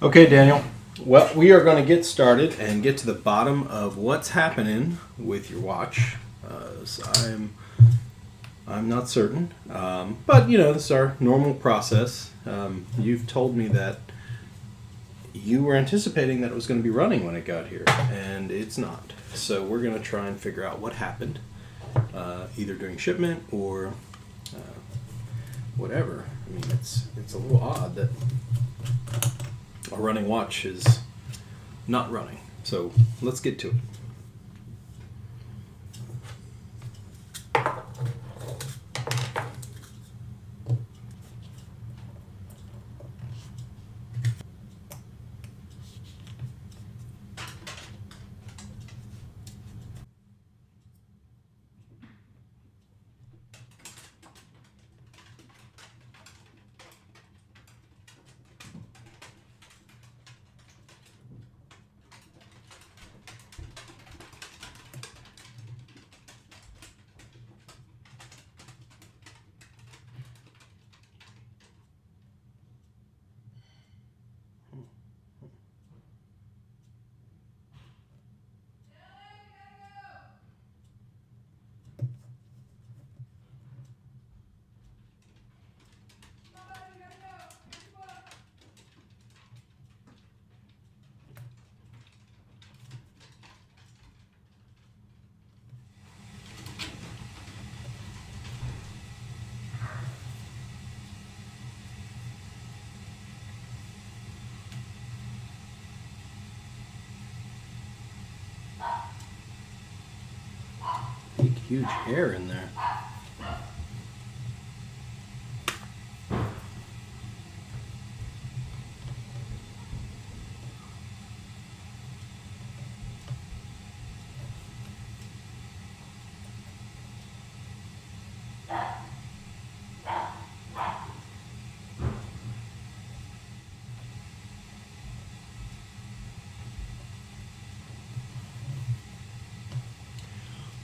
Okay, Daniel. Well, we are going to get started and get to the bottom of what's happening with your watch. So I'm not certain, but you know this is our normal process. You've told me that you were anticipating that it was going to be running when it got here, and it's not. So we're going to try and figure out what happened, either during shipment or whatever. I mean, it's a little odd that a running watch is not running. So let's get to it. Big, huge hair in there.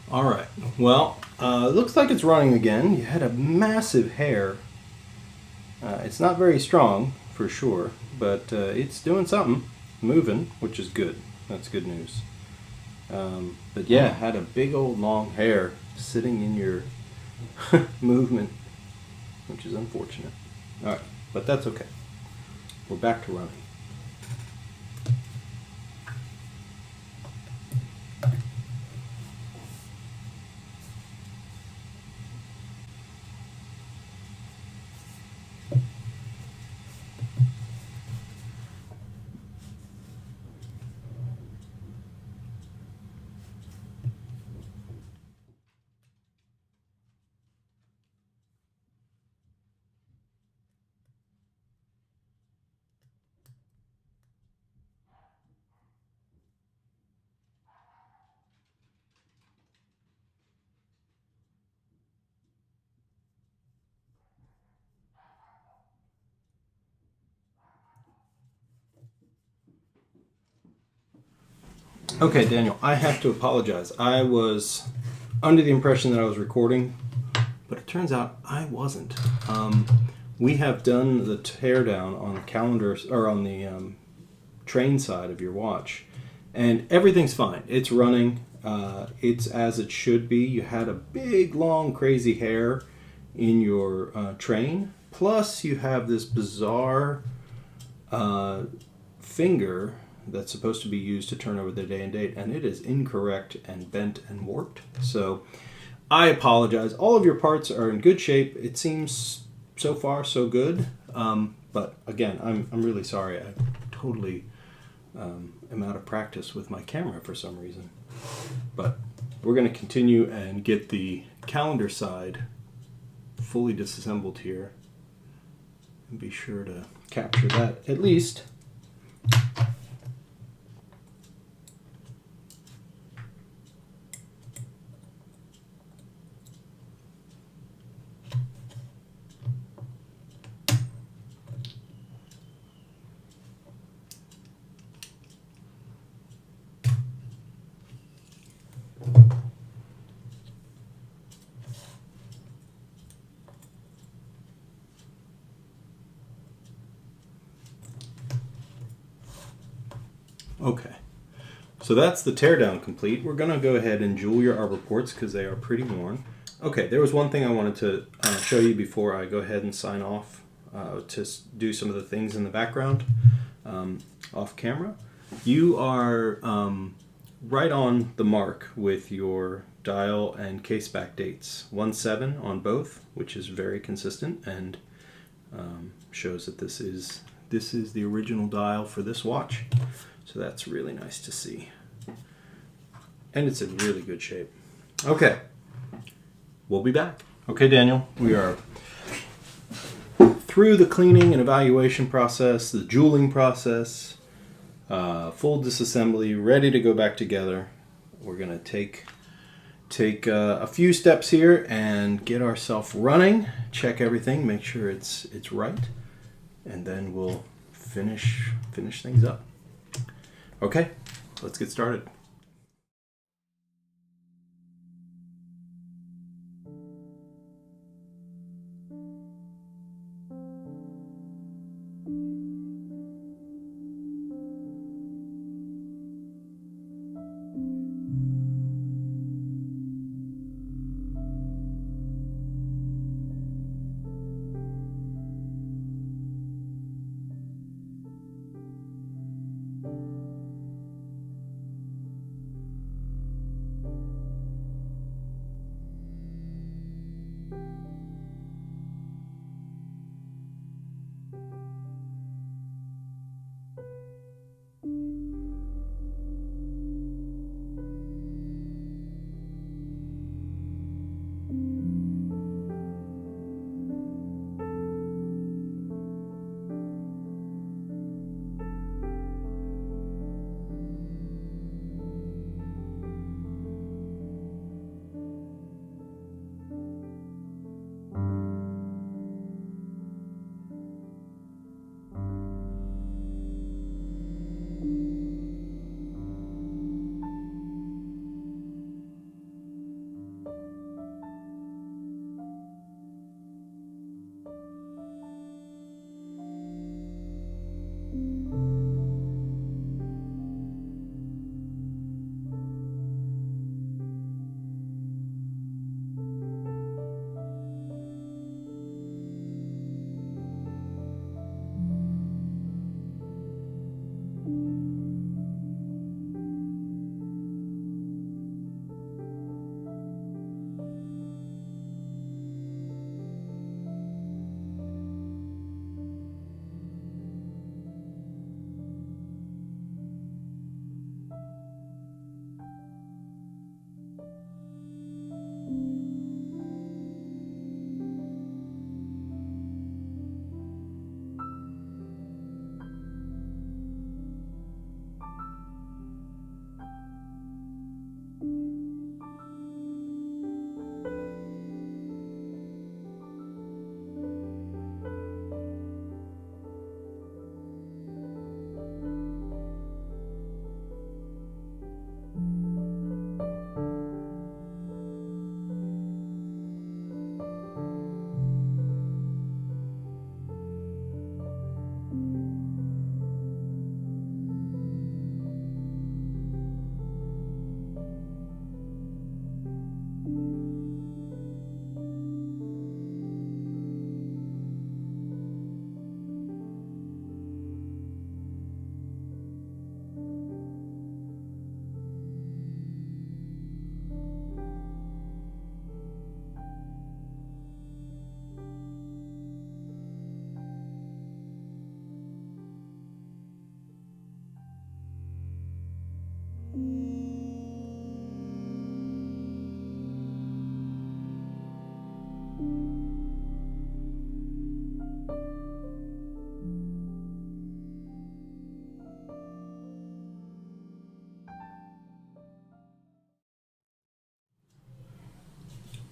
All right. Well, it looks like it's running again. You had a massive hair. It's not very strong, for sure, but it's doing something, moving, which is good. That's good news. But yeah, had a big old long hair sitting in your movement, which is unfortunate. All right, but that's okay. We're back to running. Okay, Daniel, I have to apologize. I was under the impression that I was recording, but it turns out I wasn't. We have done the teardown on the calendar, or on the train side of your watch, and everything's fine. It's running. It's as it should be. You had a big, long, crazy hair in your train, plus you have this bizarre finger that's supposed to be used to turn over the day and date, and it is incorrect and bent and warped. So I apologize. All of your parts are in good shape. It seems so far so good. But again, I'm really sorry. I totally am out of practice with my camera for some reason. But we're going to continue and get the calendar side fully disassembled here, and be sure to capture that at least. Okay, so that's the teardown complete. We're going to go ahead and jewel your arbor ports because they are pretty worn. Okay, there was one thing I wanted to show you before I go ahead and sign off to do some of the things in the background off camera. You are right on the mark with your dial and case back dates. 1/7 on both, which is very consistent and shows that this is the original dial for this watch. So that's really nice to see. And it's in really good shape. Okay, we'll be back. Okay, Daniel, we are through the cleaning and evaluation process, the jeweling process, full disassembly, ready to go back together. We're going to take a few steps here and get ourselves running, check everything, make sure it's right, and then we'll finish things up. Okay, let's get started.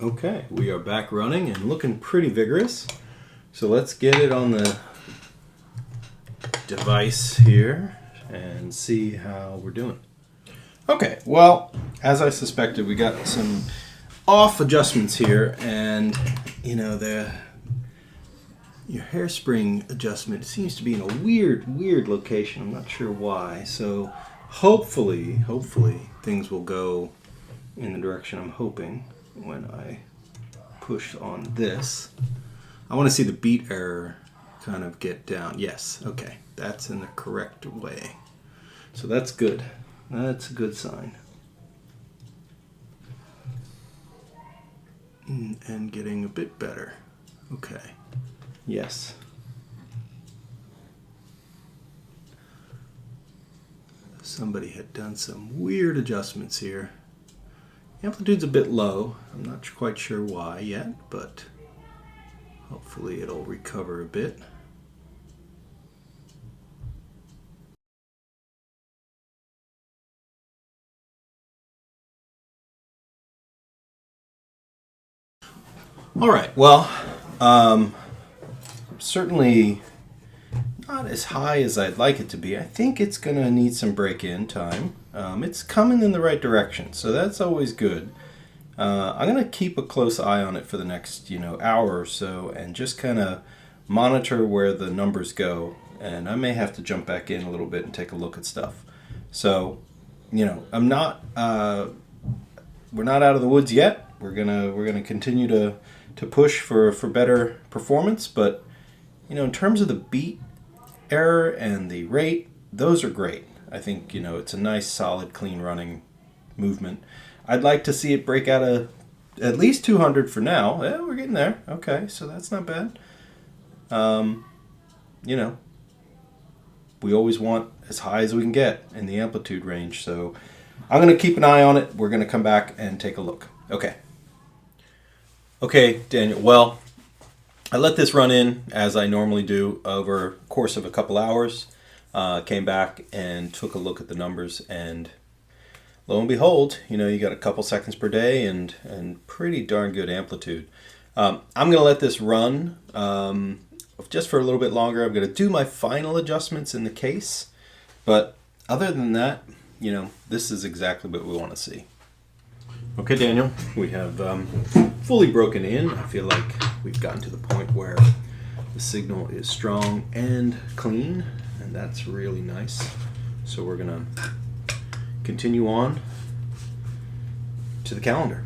Okay, we are back running and looking pretty vigorous. So let's get it on the device here and see how we're doing. Okay, well, as I suspected, we got some off adjustments here, and you know, your hairspring adjustment seems to be in a weird location. I'm not sure why. So hopefully things will go in the direction I'm hoping when I push on this. I want to see the beat error kind of get down. Yes, okay, that's in the correct way. So that's good. That's a good sign. And getting a bit better. Okay. Yes. Somebody had done some weird adjustments here. Amplitude's a bit low. I'm not quite sure why yet, but hopefully it'll recover a bit. All right, well, certainly not as high as I'd like it to be. I think it's going to need some break-in time. It's coming in the right direction, so that's always good. I'm going to keep a close eye on it for the next, hour or so and just kind of monitor where the numbers go. And I may have to jump back in a little bit and take a look at stuff. So, I'm not. We're not out of the woods yet. We're gonna continue to push for better performance. But in terms of the beat error and the rate, those are great. I think it's a nice, solid, clean running movement. I'd like to see it break out of at least 200 for now. Yeah, we're getting there. Okay, so that's not bad. We always want as high as we can get in the amplitude range. So I'm going to keep an eye on it. We're going to come back and take a look. Okay. Okay, Daniel. Well, I let this run in as I normally do over the course of a couple hours. Came back and took a look at the numbers, and lo and behold, you got a couple seconds per day and pretty darn good amplitude. I'm going to let this run just for a little bit longer. I'm going to do my final adjustments in the case, but other than that, this is exactly what we want to see. Okay, Daniel, we have fully broken in. I feel like we've gotten to the point where the signal is strong and clean, and that's really nice. So we're going to continue on to the calendar.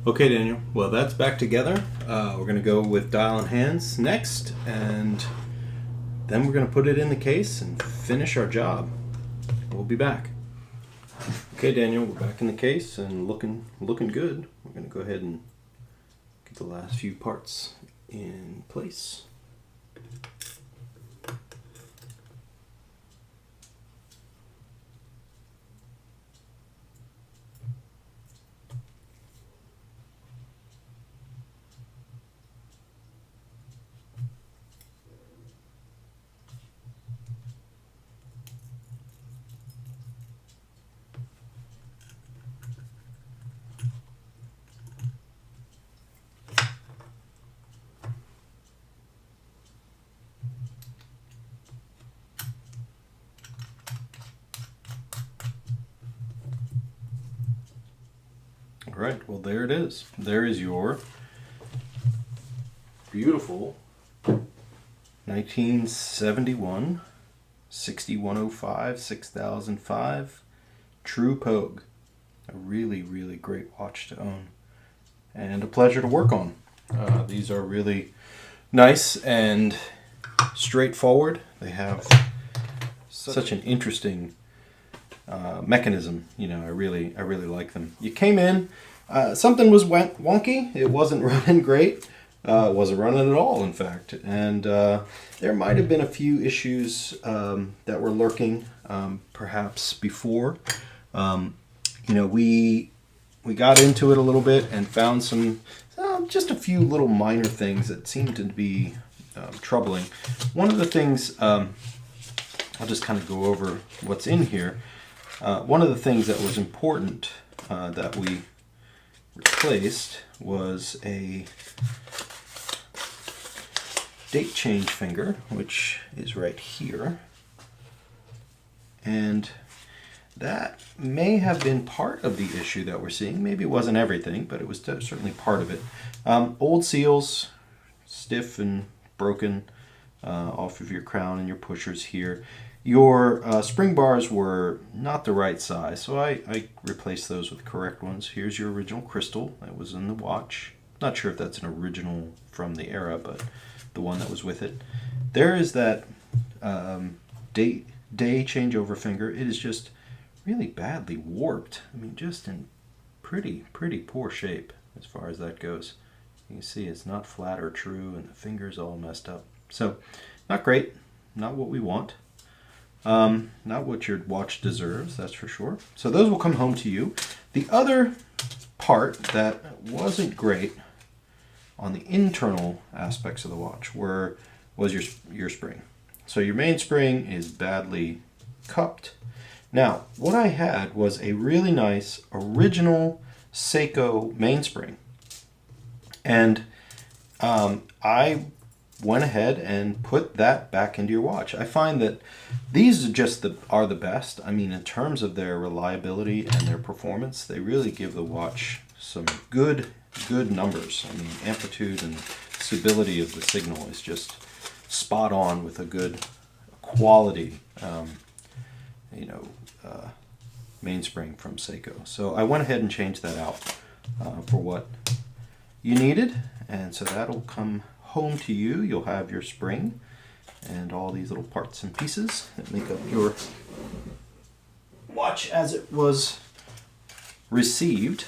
Okay, Daniel. Well, that's back together. We're going to go with dial and hands next, and then we're going to put it in the case and finish our job. We'll be back. Okay, Daniel, we're back in the case and looking good. We're going to go ahead and get the last few parts in place. right, well there it is. There is your beautiful 1971 6105 6005 True Pogue. A really, really great watch to own and a pleasure to work on. These are really nice and straightforward. They have such an interesting mechanism. You know, I really like them. You came in, something was wonky. It wasn't running great. It wasn't running at all, in fact. And there might have been a few issues that were lurking, perhaps before. You know, we got into it a little bit and found some, just a few little minor things that seemed to be troubling. One of the things, I'll just kind of go over what's in here. One of the things that was important that we replaced was a date change finger, which is right here. And that may have been part of the issue that we're seeing. Maybe it wasn't everything, but it was certainly part of it. Old seals, stiff and broken off of your crown and your pushers here. Your spring bars were not the right size, so I replaced those with correct ones. Here's your original crystal that was in the watch. Not sure if that's an original from the era, but the one that was with it. There is that day changeover finger. It is just really badly warped. I mean, just in pretty poor shape as far as that goes. You can see it's not flat or true, and the finger's all messed up. So, not great. Not what we want. Not what your watch deserves, that's for sure. So those will come home to you. The other part that wasn't great on the internal aspects of the watch was your spring. So your mainspring is badly cupped. Now, what I had was a really nice original Seiko mainspring. And I went ahead and put that back into your watch. I find that these are the best. I mean, in terms of their reliability and their performance, they really give the watch some good numbers. I mean, amplitude and stability of the signal is just spot on with a good quality, mainspring from Seiko. So I went ahead and changed that out for what you needed, and so that'll come home to you. You'll have your spring and all these little parts and pieces that make up your watch as it was received.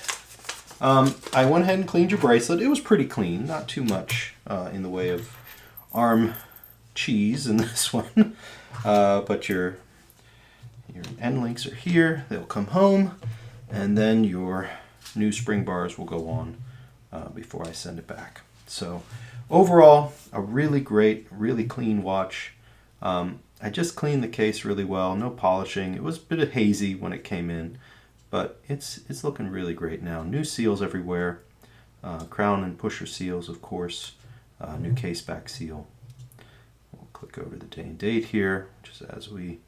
I went ahead and cleaned your bracelet. It was pretty clean, not too much in the way of arm cheese in this one, but your end links are here. They'll come home, and then your new spring bars will go on before I send it back. So overall, a really great, really clean watch. I just cleaned the case really well, no polishing. It was a bit hazy when it came in, but it's looking really great now. New seals everywhere, crown and pusher seals, of course, new case back seal. We'll click over the day and date here, which is as we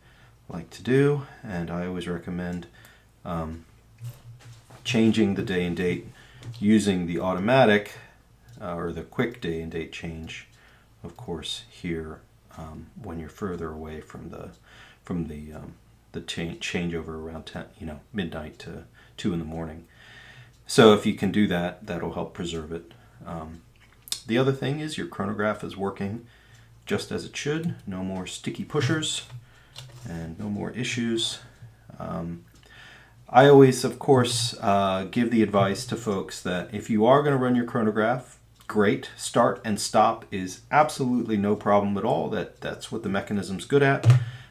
like to do, and I always recommend changing the day and date using the automatic or the quick day and date change, of course, here when you're further away from the changeover around 10, midnight to 2 in the morning. So if you can do that, that'll help preserve it. The other thing is your chronograph is working just as it should. No more sticky pushers and no more issues. I always, of course, give the advice to folks that if you are going to run your chronograph, great. Start and stop is absolutely no problem at all. That's what the mechanism's good at.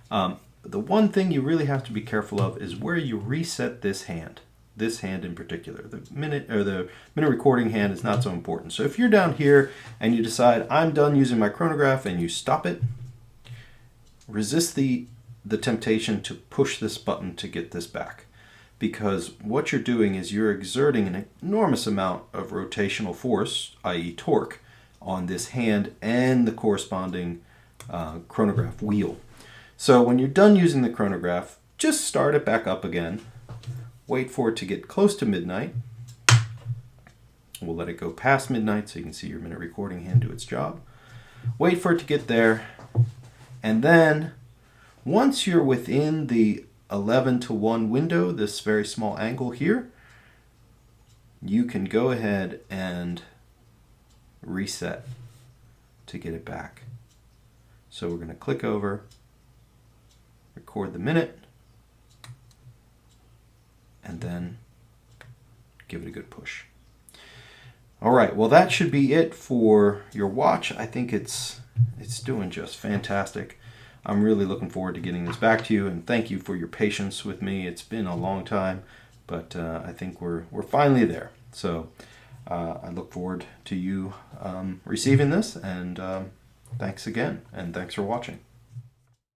The one thing you really have to be careful of is where you reset this hand in particular. The minute recording hand is not so important. So if you're down here and you decide I'm done using my chronograph and you stop it, resist the temptation to push this button to get this back. Because what you're doing is you're exerting an enormous amount of rotational force, i.e. torque, on this hand and the corresponding chronograph wheel. So when you're done using the chronograph, just start it back up again, wait for it to get close to midnight, We'll let it go past midnight so you can see your minute recording hand do its job. Wait for it to get there. And then once you're within the 11:1 window, this very small angle here, you can go ahead and reset to get it back. So we're going to click over, record the minute, and then give it a good push. All right, well that should be it for your watch. I think it's doing just fantastic. I'm really looking forward to getting this back to you, and thank you for your patience with me. It's been a long time, but I think we're finally there. So I look forward to you receiving this, and thanks again, and thanks for watching.